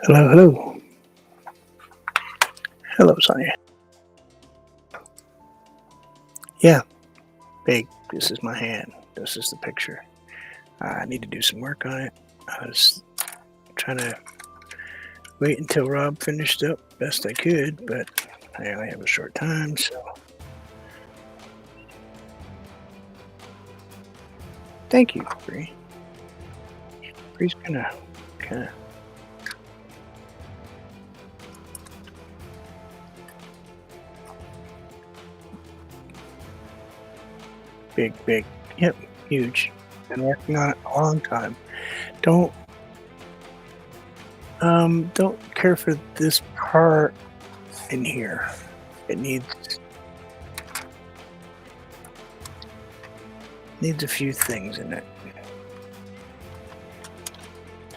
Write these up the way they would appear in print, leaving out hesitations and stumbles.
Hello, hello. Hello, Sonia. Yeah, big. This is my hand. This is the picture. I need to do some work on it. I was trying to wait until Rob finished up best I could, but I only have a short time, so thank you, Bree. Bree's gonna kind of big, big. Yep, huge. Been working on it a long time. Don't don't care for this part in here. It needs a few things in it.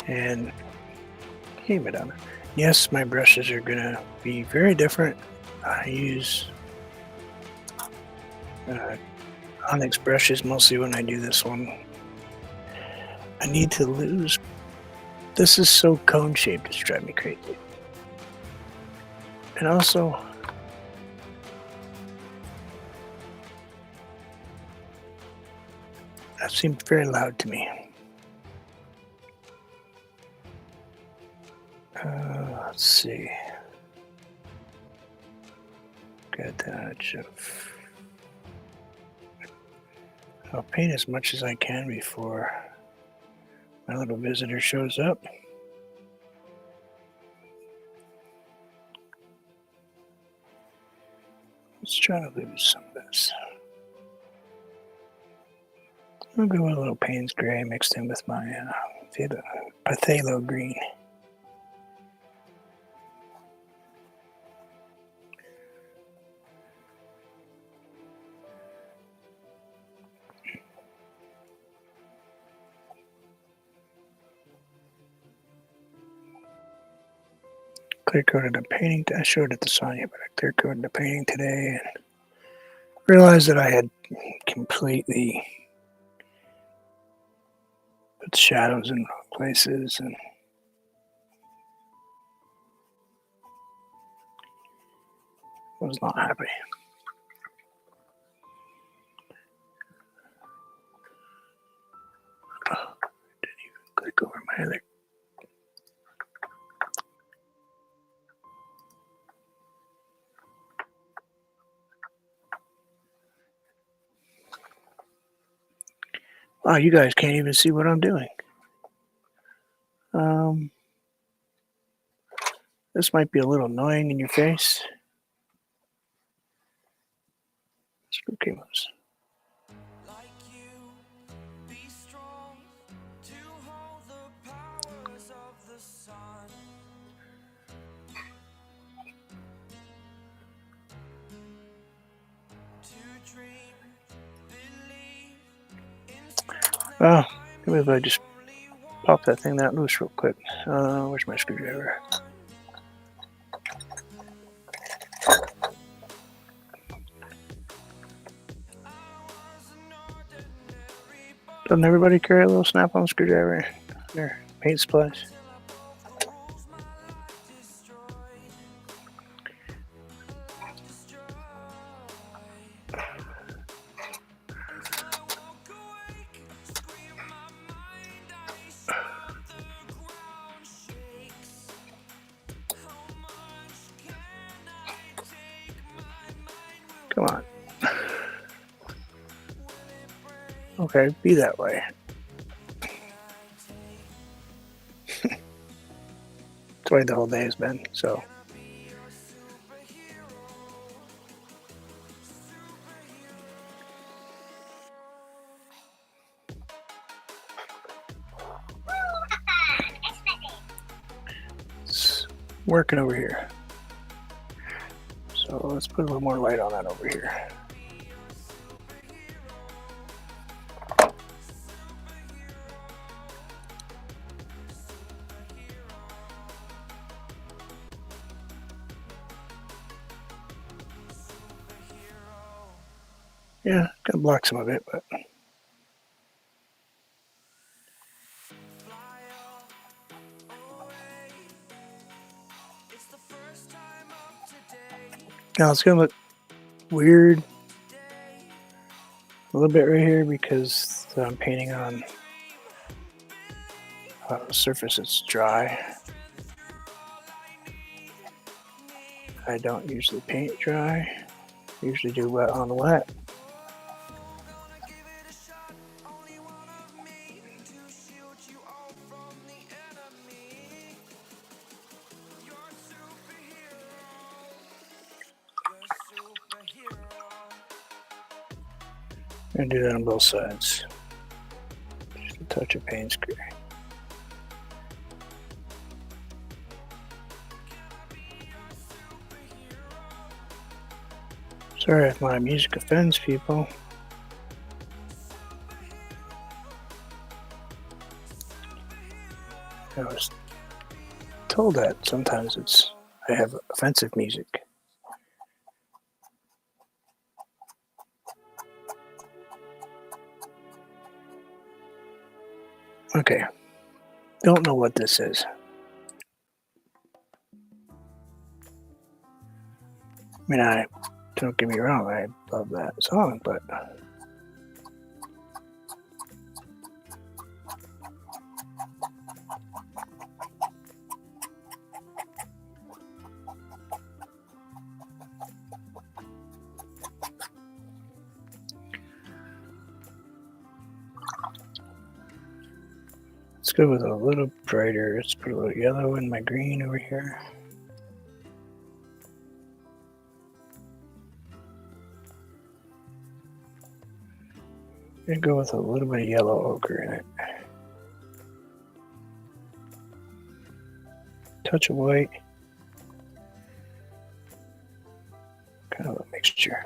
And hey, Madonna. Yes, my brushes are gonna be very different. I use Onyx brushes mostly when I do this one. I need to lose. This is so cone shaped, it's driving me crazy. And also, that seemed very loud to me. Let's see. Got a touch of. I'll paint as much as I can before my little visitor shows up. Let's try to lose some of this. I'll go with a little Payne's Gray mixed in with my Phthalo Green. Clear coated the painting. I showed it to Sonia, but I clear coated the painting today and realized that I had completely put shadows in wrong places and was not happy. Oh, didn't even click over my other. Wow, you guys can't even see what I'm doing. This might be a little annoying in your face. Spooky ones. Well, maybe if I just pop that thing that loose real quick. Where's my screwdriver? Doesn't everybody carry a little snap-on screwdriver in their paint supplies? Come on. Okay, be that way. That's the way the whole day has been, so. It's working over here. So let's put a little more light on that over here. Yeah, gonna block some of it, but Now it's gonna look weird a little bit right here because I'm painting on a surface that's dry. I don't usually paint dry. I usually do wet on wet. I'm gonna do that on both sides. Just a touch of Payne's Gray. Sorry if my music offends people. I was told that sometimes I have offensive music. Okay, don't know what this is. I mean, don't get me wrong, I love that song, but let's go with a little brighter. Let's put a little yellow in my green over here. And go with a little bit of yellow ochre in it. Touch of white. Kind of a mixture.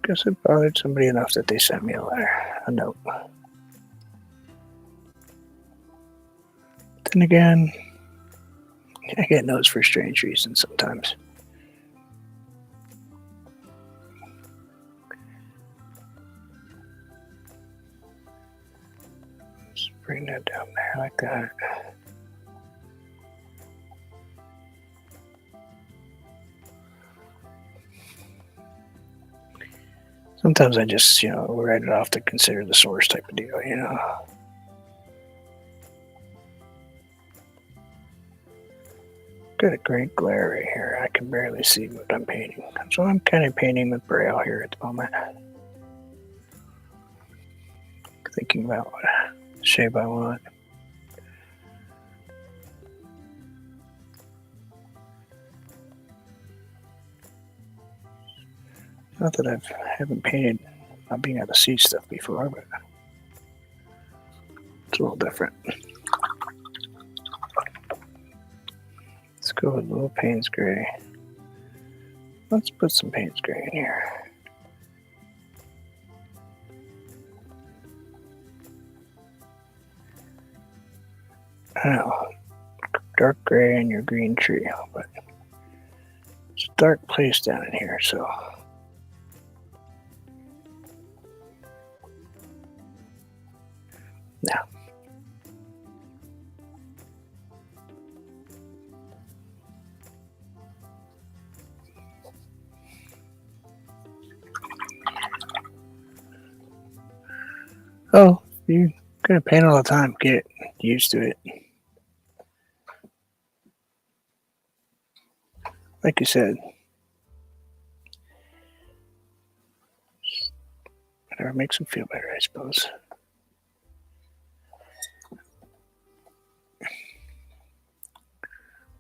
Guess it bothered somebody enough that they sent me a note. Then again, I get notes for strange reasons sometimes. Let's bring that down there like that. Sometimes I just, write it off to consider the source type of deal, Got a great glare right here. I can barely see what I'm painting. So I'm kind of painting with Braille here at the moment. Thinking about what shape I want. Not that I haven't painted not being able to see stuff before, but it's a little different. Let's go with a little Payne's Gray. Let's put some Payne's Gray in here. I know, dark gray in your green tree, but it's a dark place down in here, so. Now. Oh, you're gonna paint all the time. Get used to it. Like you said, whatever makes them feel better, I suppose.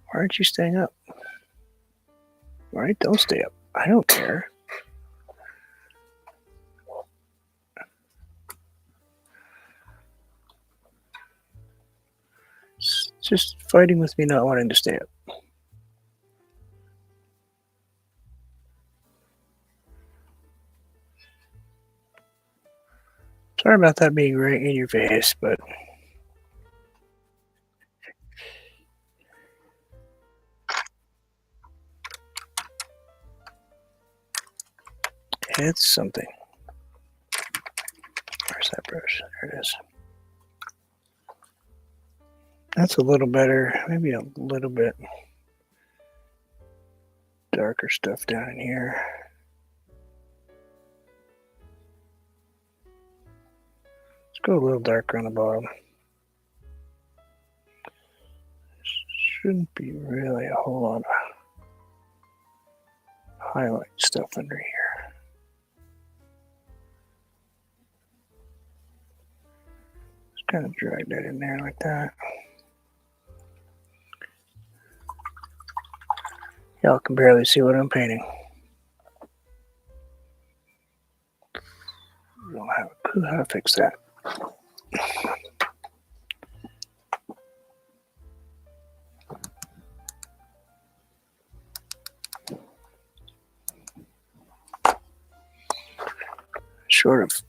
Why aren't you staying up? All right, don't stay up. I don't care. It's just fighting with me not wanting to stay up. Sorry about that being right in your face, but It's something. Where's that brush? There it is. That's a little better. Maybe a little bit darker stuff down in here. Let's go a little darker on the bottom. Shouldn't be really a whole lot of highlight stuff under here. Just kind of drag that in there like that. Y'all can barely see what I'm painting. I don't have a clue how to fix that. Short of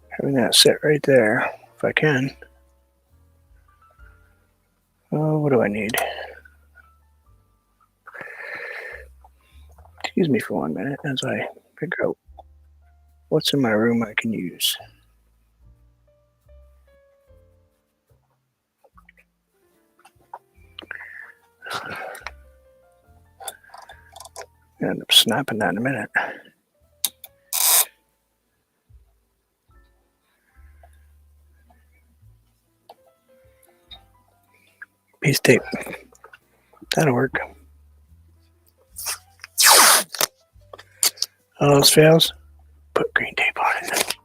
having that set right there, if I can. Oh, what do I need? Excuse me for 1 minute as I figure out what's in my room I can use. I'll end up snapping that in a minute. Piece of tape. That'll work. All else fails, put green tape on it.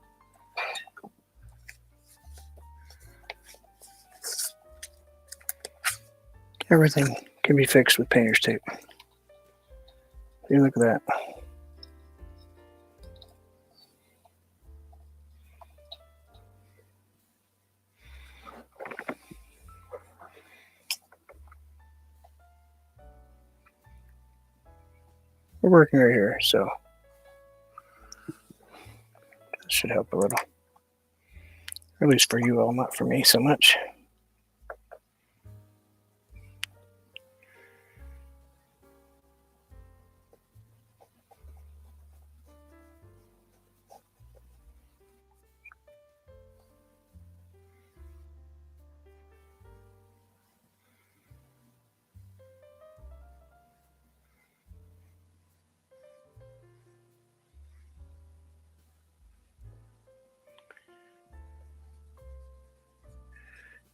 Everything can be fixed with painter's tape. See, look at that. We're working right here, so that should help a little. Or at least for you all, not for me so much.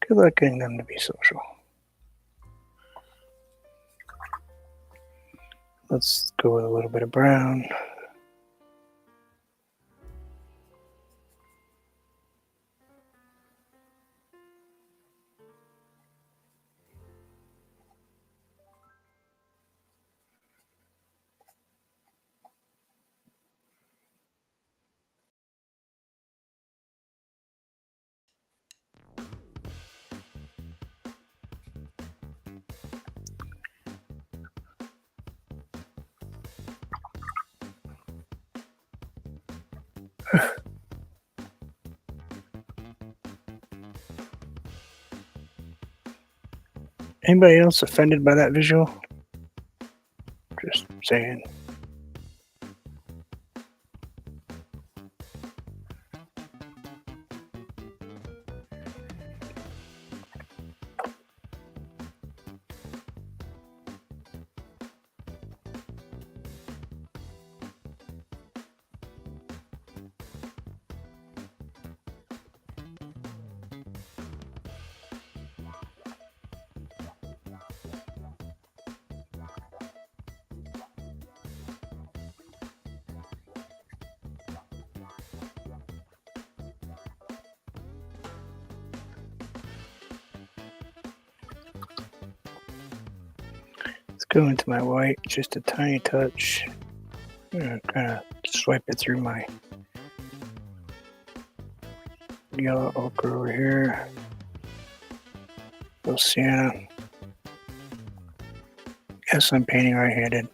Good luck getting them to be social. Let's go with a little bit of brown. Anybody else offended by that visual? Just saying. Let's go into my white, just a tiny touch. I'm gonna kind of swipe it through my yellow ochre over here. Little sienna. Yes, I'm painting right-handed.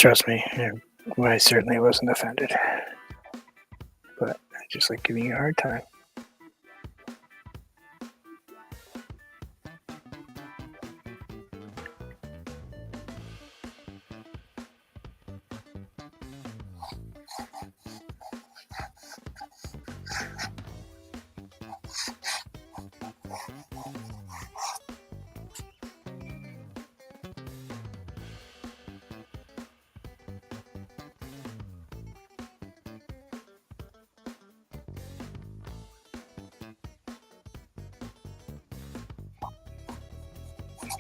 trust me, I certainly wasn't offended. But I just like giving you a hard time.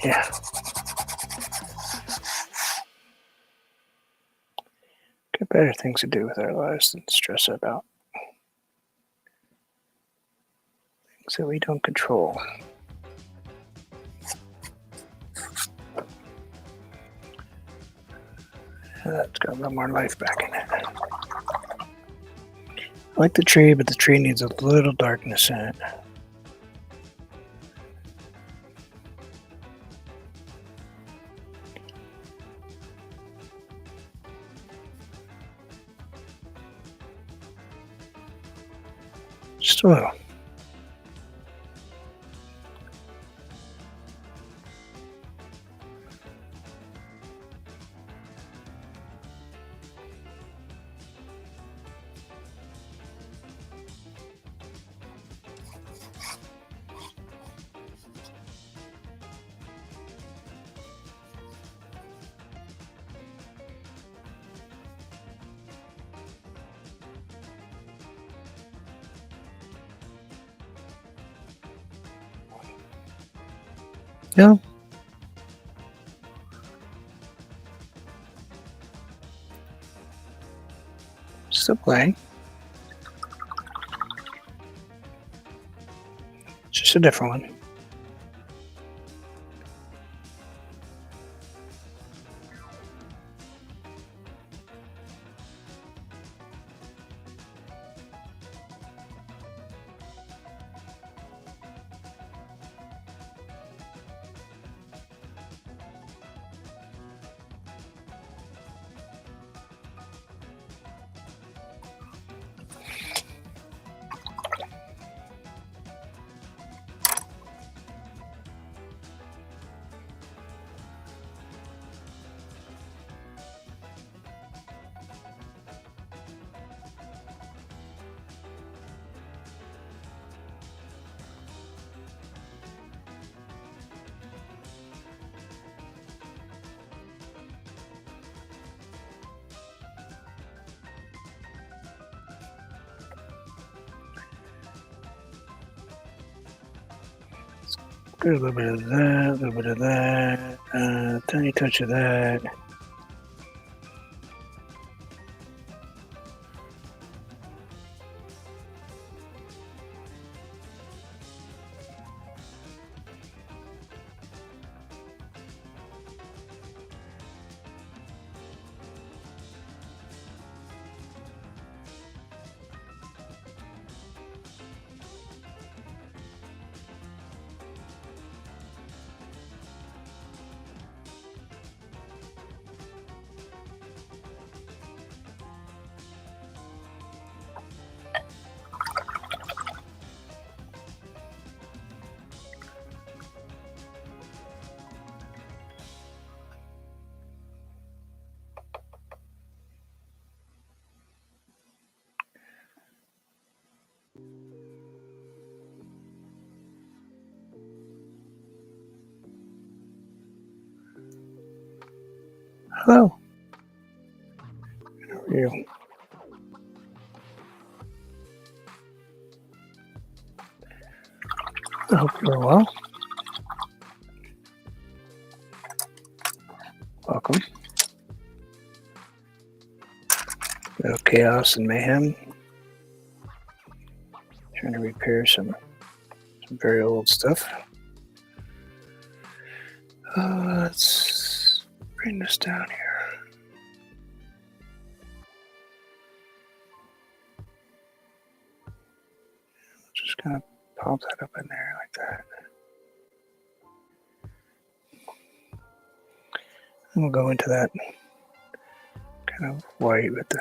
Yeah. Got better things to do with our lives than stress about things that we don't control. That's got a little more life back in it. I like the tree, but the tree needs a little darkness in it. Just a little. No. Still playing. Just a different one. Get a little bit of that, a little bit of that, tiny touch of that. Hello. How are you? I hope you're well. Welcome. Little chaos and mayhem. Trying to repair some very old stuff. Let's bring this down here. Just kind of pop that up in there like that. And we'll go into that kind of white with the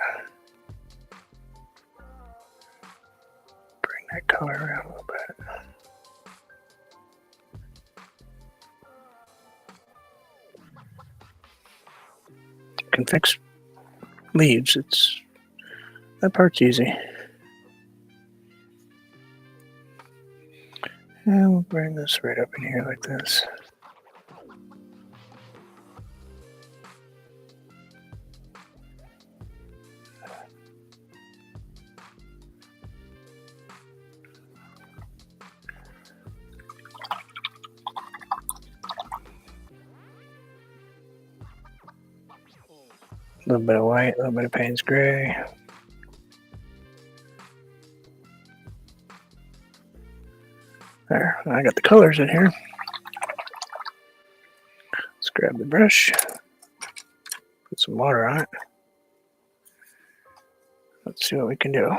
bring that color around a little bit. Can fix leaves. That part's easy. And we'll bring this right up in here like this. A little bit of white, a little bit of Payne's gray. There, I got the colors in here. Let's grab the brush, put some water on it. Let's see what we can do.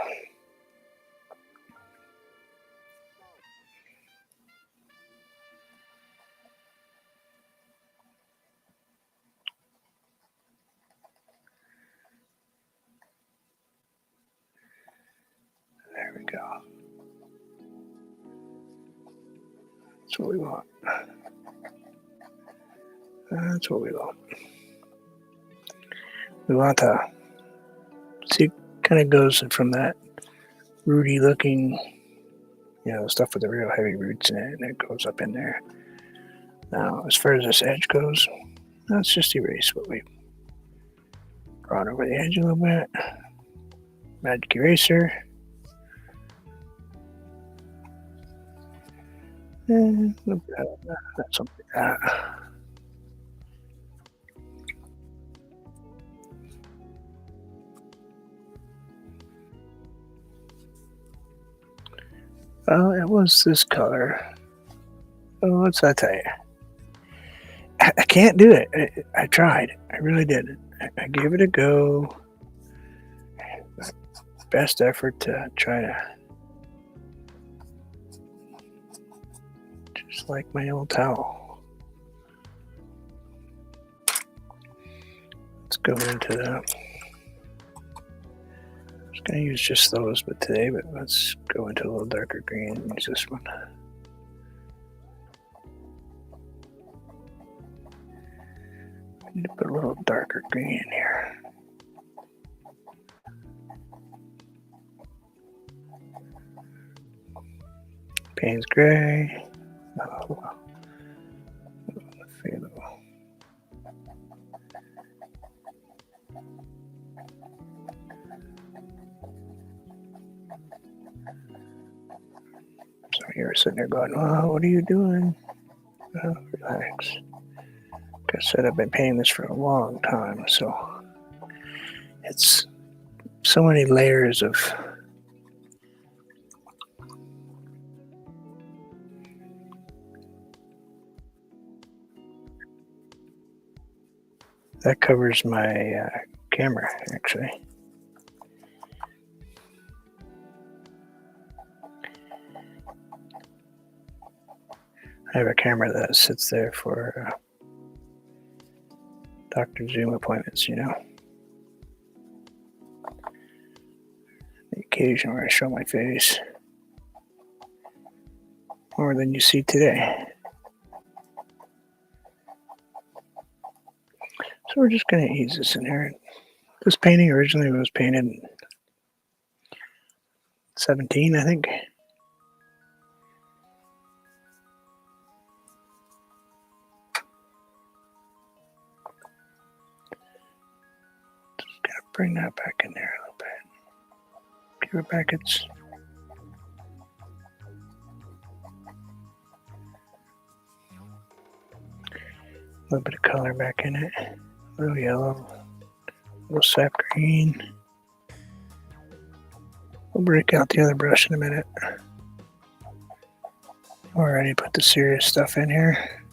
There we go. That's what we want. That's what we want. We want to see, kind of goes from that rooty looking, stuff with the real heavy roots in it, and it goes up in there. Now, as far as this edge goes, let's just erase what we brought over the edge a little bit. Magic eraser. And a little bit of that, something like that. Well, it was this color. Oh, what's that tell you? I can't do it. I tried. I really did. I gave it a go. Best effort to try to just like my old towel. Let's go into that. I was going to use just those today, but let's go into a little darker green and use this one. I need to put a little darker green in here. Payne's gray. Oh, so you're sitting there going, "Oh, what are you doing?" Oh, relax. Like I said, I've been painting this for a long time, so it's so many layers of that covers my camera, actually. I have a camera that sits there for Dr. Zoom appointments, The occasion where I show my face. More than you see today. So we're just going to ease this in here. This painting originally was painted in 17, I think. Just going to bring that back in there a little bit. Give it back its... a little bit of color back in it. A little yellow, a little sap green. We'll break out the other brush in a minute. Already put the serious stuff in here.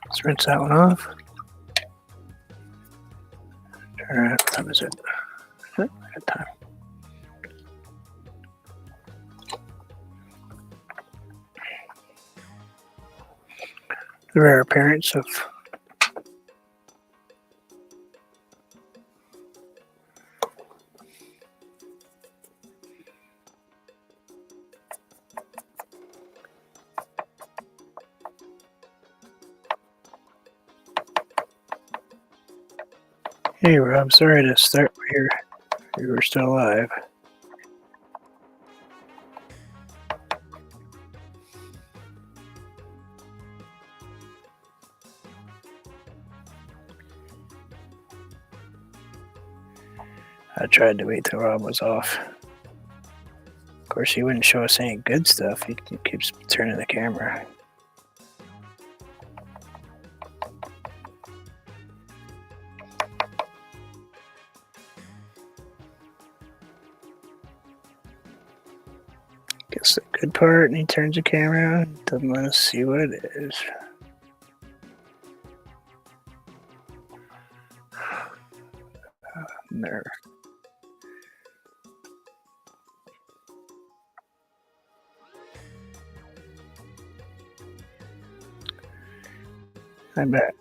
Let's rinse that one off. Turn it. What time is it? Good time. The rare appearance of Hey Rob, sorry to start here. You were still alive. I tried to wait till Rob was off. Of course, he wouldn't show us any good stuff. He keeps turning the camera. Gets the good part, and he turns the camera on. Doesn't let us see what it is. Nerve. I bet.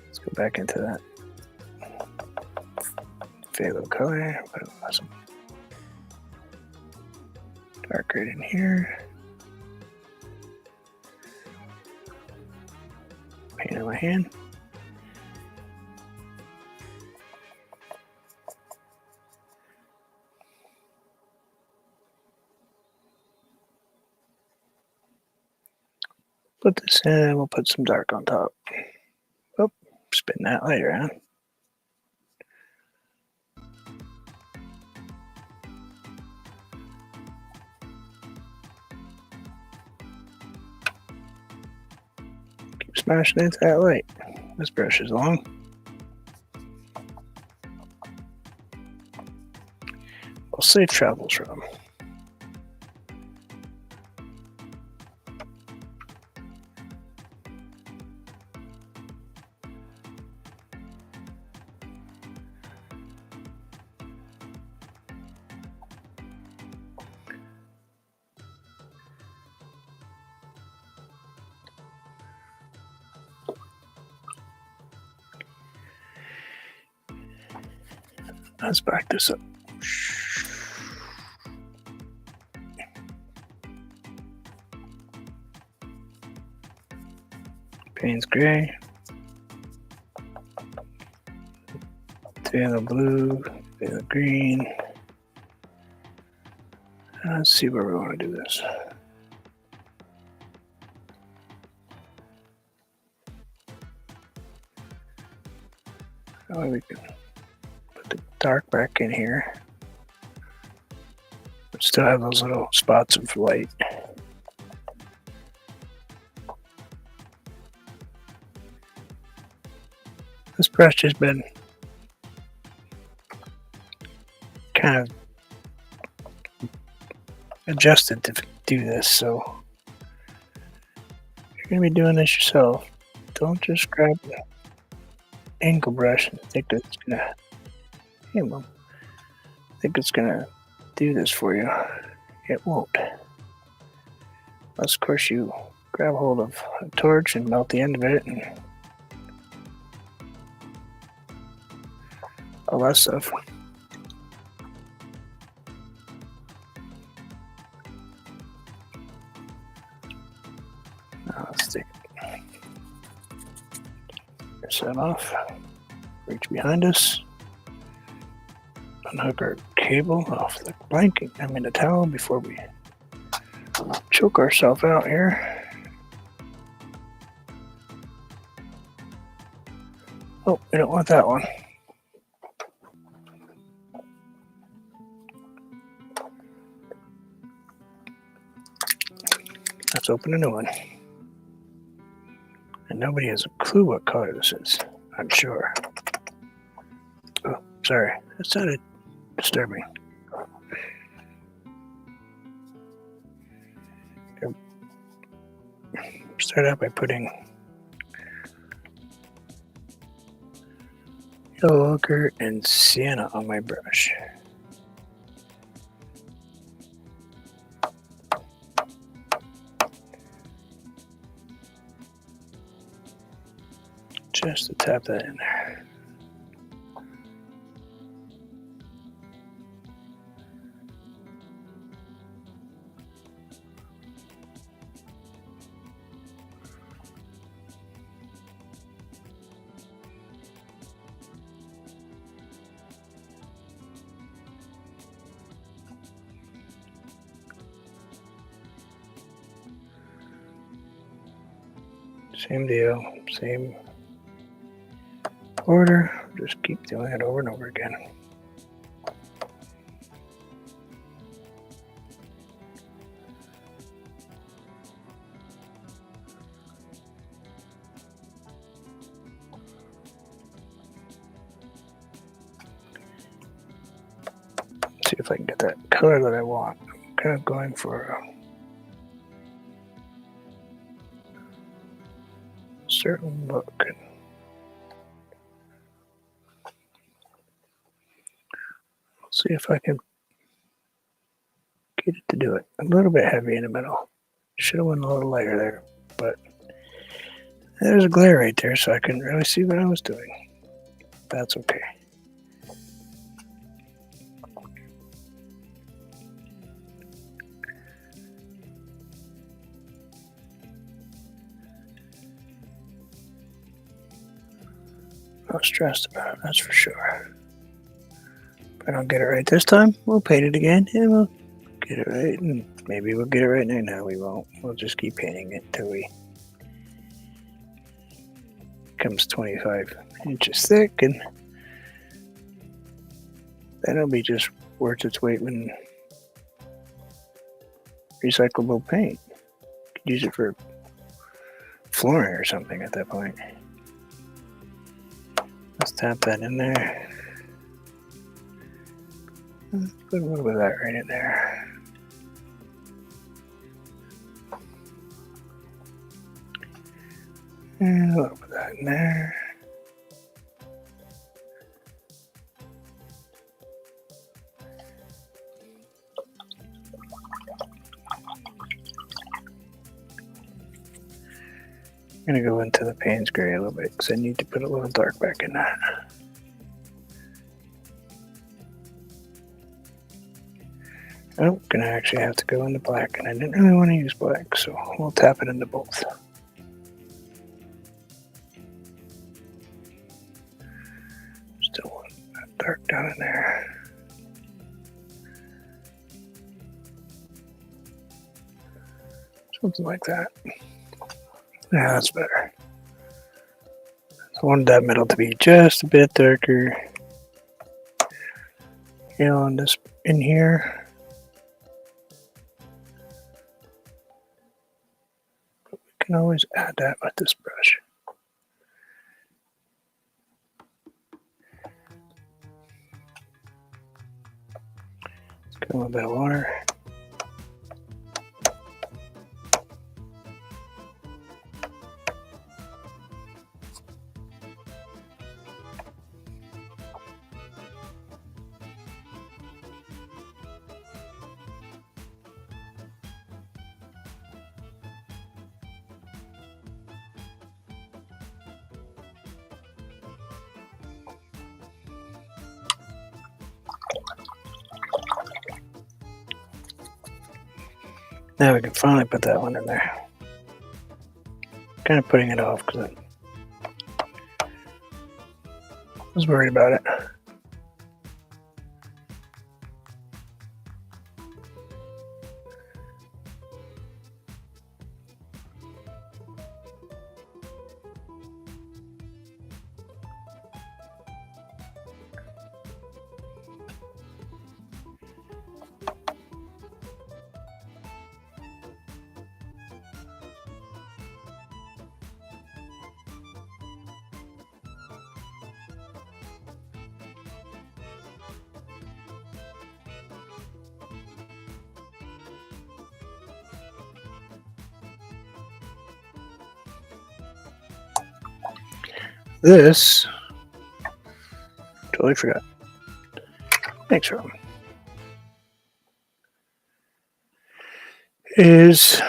Let's go back into that phthalo color. Put some dark right in here. Paint on my hand. Put this in, we'll put some dark on top. Oh, spin that light around. Keep smashing into that light. This brush is long. Well, safe travels, Rob. Let's back this up. Payne's gray. Phthalo blue. Phthalo green. Let's see where we want to do this. Oh, we can put the dark back in here. But still have those little spots of light. This brush has been kind of adjusted to do this, so if you're going to be doing this yourself, don't just grab the angle brush and think it's going to, hey mom, think it's going to do this for you. It won't. Unless, of course, you grab hold of a torch and melt the end of it and all that stuff. Now let's take set off, reach behind us, unhook our cable off the blanket, the towel before we choke ourselves out here. Oh, we don't want that one. Let's open a new one. And nobody has a clue what color this is, I'm sure. Oh, sorry, that sounded disturbing. Start out by putting yellow ochre and sienna on my brush. Just to tap that in there. Same deal, same order. Just keep doing it over and over again. See if I can get that color that I want. I'm kind of going for a certain look. Let's see if I can get it to do it. A little bit heavy in the middle. Should have went a little lighter there, but there's a glare right there, so I couldn't really see what I was doing. That's okay. Not stressed about it, that's for sure. If I don't get it right this time, we'll paint it again and we'll get it right, and maybe we'll get it right now. No, we won't. We'll just keep painting it until we comes 25 inches thick, and that'll be just worth its weight in recyclable paint. Could use it for flooring or something at that point. Let's tap that in there. Let's put a little bit of that right in there. And a little bit of that in there. I'm going to go into the Payne's Gray a little bit because I need to put a little dark back in that. I'm going to actually have to go into black, and I didn't really want to use black, so we'll tap it into both. Still want that dark down in there. Something like that. Yeah, that's better. I wanted that middle to be just a bit darker. On this in here. But we can always add that with this brush. Let's get a little bit of water. Now we can finally put that one in there. Kind of putting it off because I was worried about it. This, totally forgot. Thanks, Rob. Is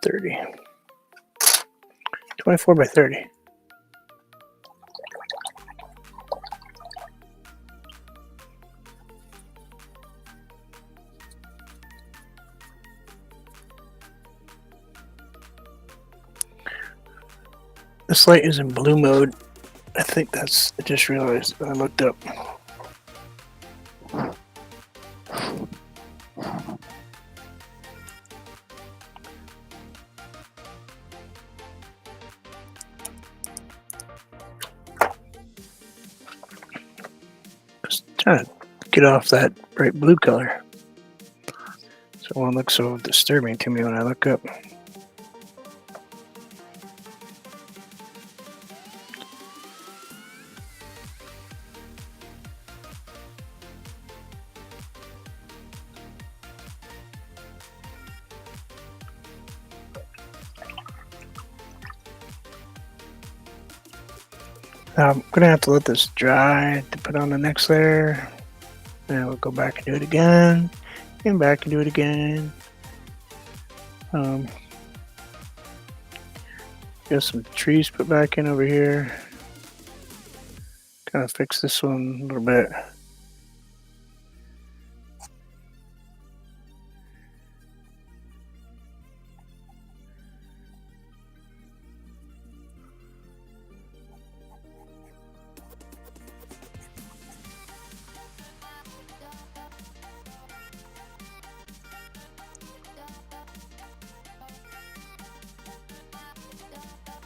$30. 24 by 30. This light is in blue mode. I think that's, I just realized I looked up. Just trying to get off that bright blue color. So it won't look so disturbing to me when I look up. Now I'm gonna have to let this dry to put on the next layer. And we'll go back and do it again, and back and do it again. Got some trees put back in over here. Kind of fix this one a little bit.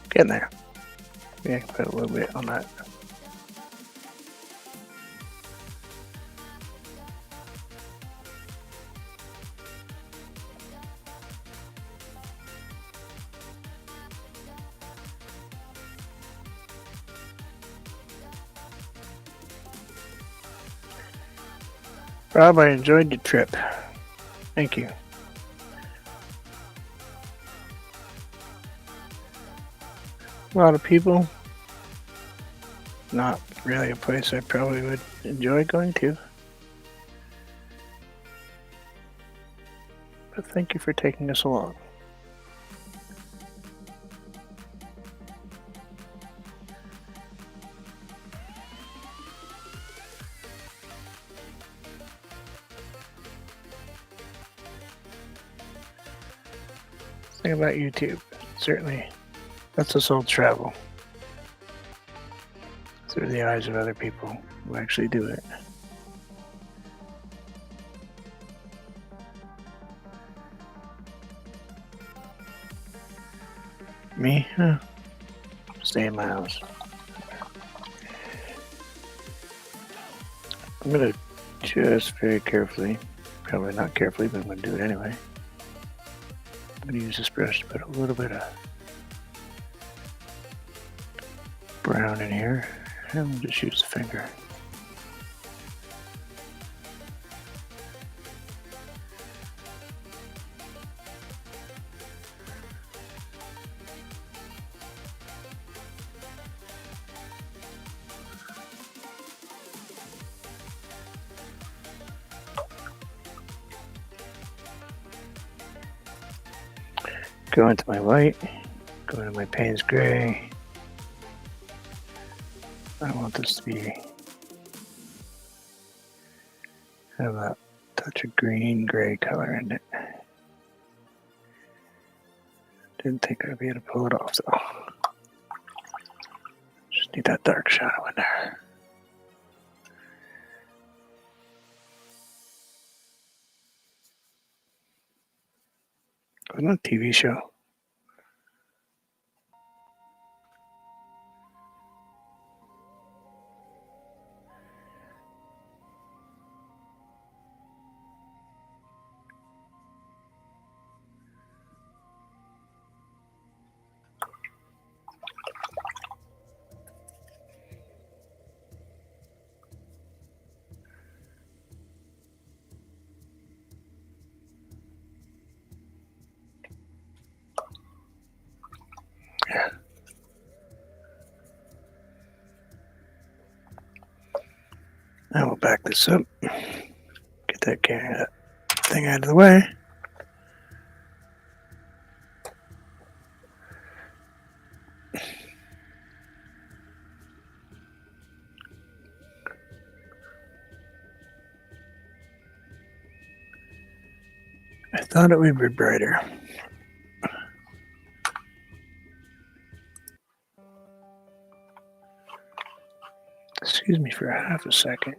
Getting there. Yeah, put a little bit on that. Rob, I enjoyed the trip. Thank you. A lot of people. Not really a place I probably would enjoy going to. But thank you for taking us along. Thing about YouTube, certainly lets us all travel through the eyes of other people who actually do it. Me? Stay in my house. I'm gonna just very carefully, probably not carefully, but I'm gonna do it anyway. I'm gonna use this brush to put a little bit of brown in here, and we'll just use the finger. Go into my white, go into my Payne's gray. I want this to be have a touch of green gray color in it. Didn't think I'd be able to pull it off though. Just need that dark shadow in there. Wasn't it a TV show? Yeah. Now we'll back this up. Get that thing out of the way. I thought it would be brighter. Excuse me for half a second.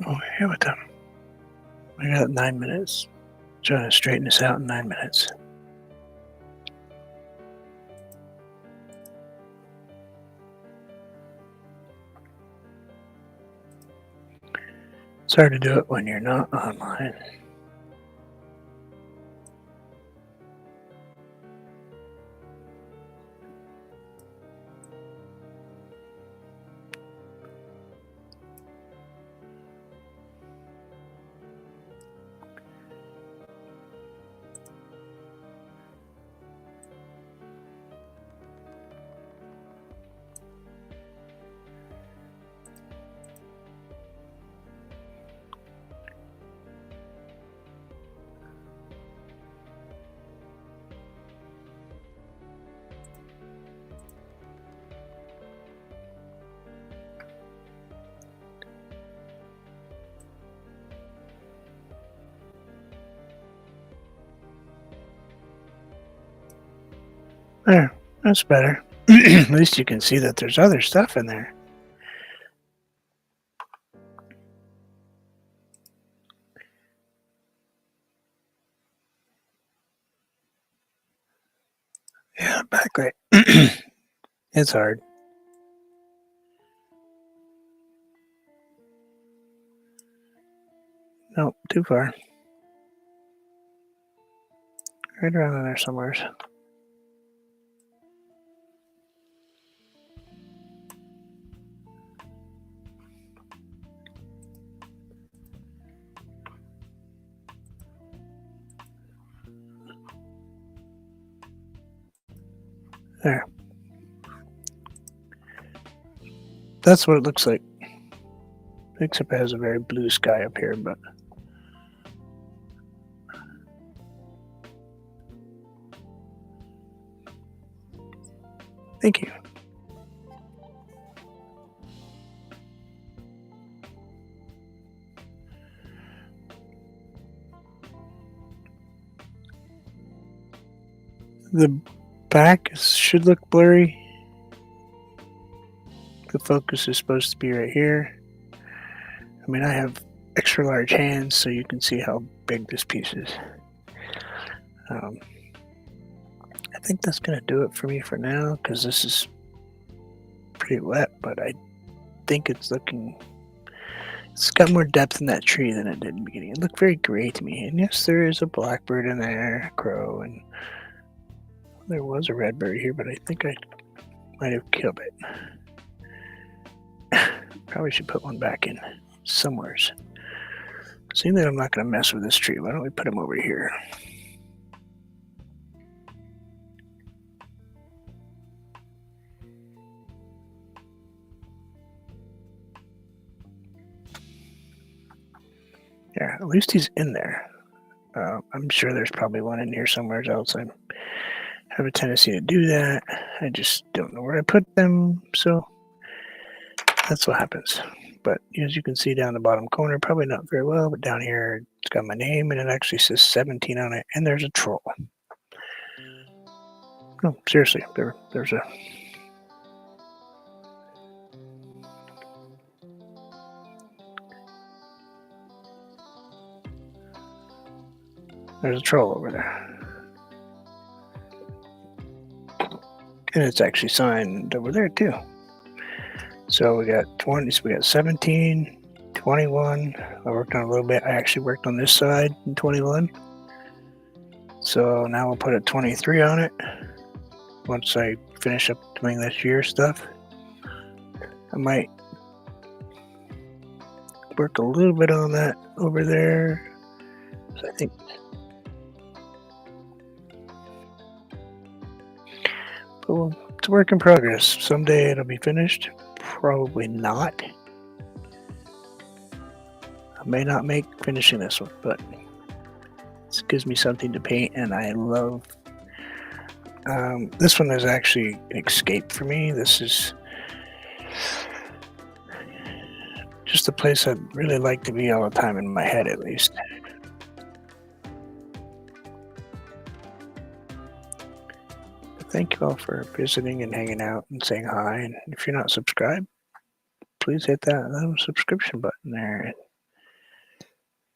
Oh, here with them. We got 9 minutes. Trying to straighten this out in 9 minutes. It's hard to do it when you're not online. There, that's better. At least you can see that there's other stuff in there. Yeah, backlight. It's hard. Nope, too far. Right around in there somewhere. There. That's what it looks like. Except it has a very blue sky up here, but thank you. The back should look blurry. The focus is supposed to be right here. I mean, I have extra large hands, so you can see how big this piece is. I think that's going to do it for me for now, because this is pretty wet, but I think it's got more depth in that tree than it did in the beginning. It looked very gray to me. And yes, there is a blackbird in there, a crow, and there was a redbird here, but I think I might have killed it. Probably should put one back in somewheres. Seeing that I'm not going to mess with this tree, why don't we put him over here? Yeah, at least he's in there. I'm sure there's probably one in here somewhere else. I have a tendency to do that. I just don't know where I put them, so that's what happens. But as you can see down the bottom corner, probably not very well, but down here it's got my name and it actually says 17 on it, and there's a troll. No, seriously, there's a troll over there. And it's actually signed over there too. So we got 20, so we got 17, 21. I worked on a little bit. I actually worked on this side in 21. So now we'll put a 23 on it. Once I finish up doing this year stuff, I might work a little bit on that over there. So I think it's a work in progress. Someday it'll be finished. Probably not. I may not make finishing this one, but this gives me something to paint, and I love This one is actually an escape for me. This is just a place I'd really like to be all the time in my head, at least. But thank you all for visiting and hanging out and saying hi. And if you're not subscribed, please hit that little subscription button there and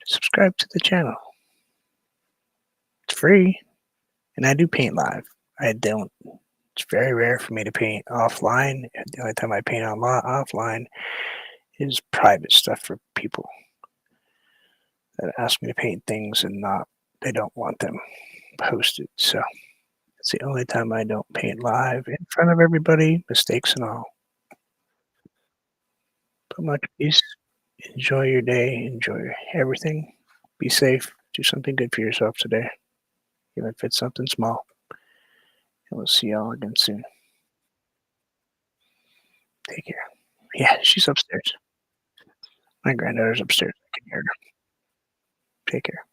subscribe to the channel. It's free, and I do paint live. I don't. It's very rare for me to paint offline. The only time I paint offline is private stuff for people that ask me to paint things and not they don't want them posted. So it's the only time I don't paint live in front of everybody, mistakes and all. But much peace. Enjoy your day. Enjoy everything. Be safe. Do something good for yourself today, even if it's something small. And we'll see y'all again soon. Take care. Yeah, she's upstairs. My granddaughter's upstairs. I can hear her. Take care.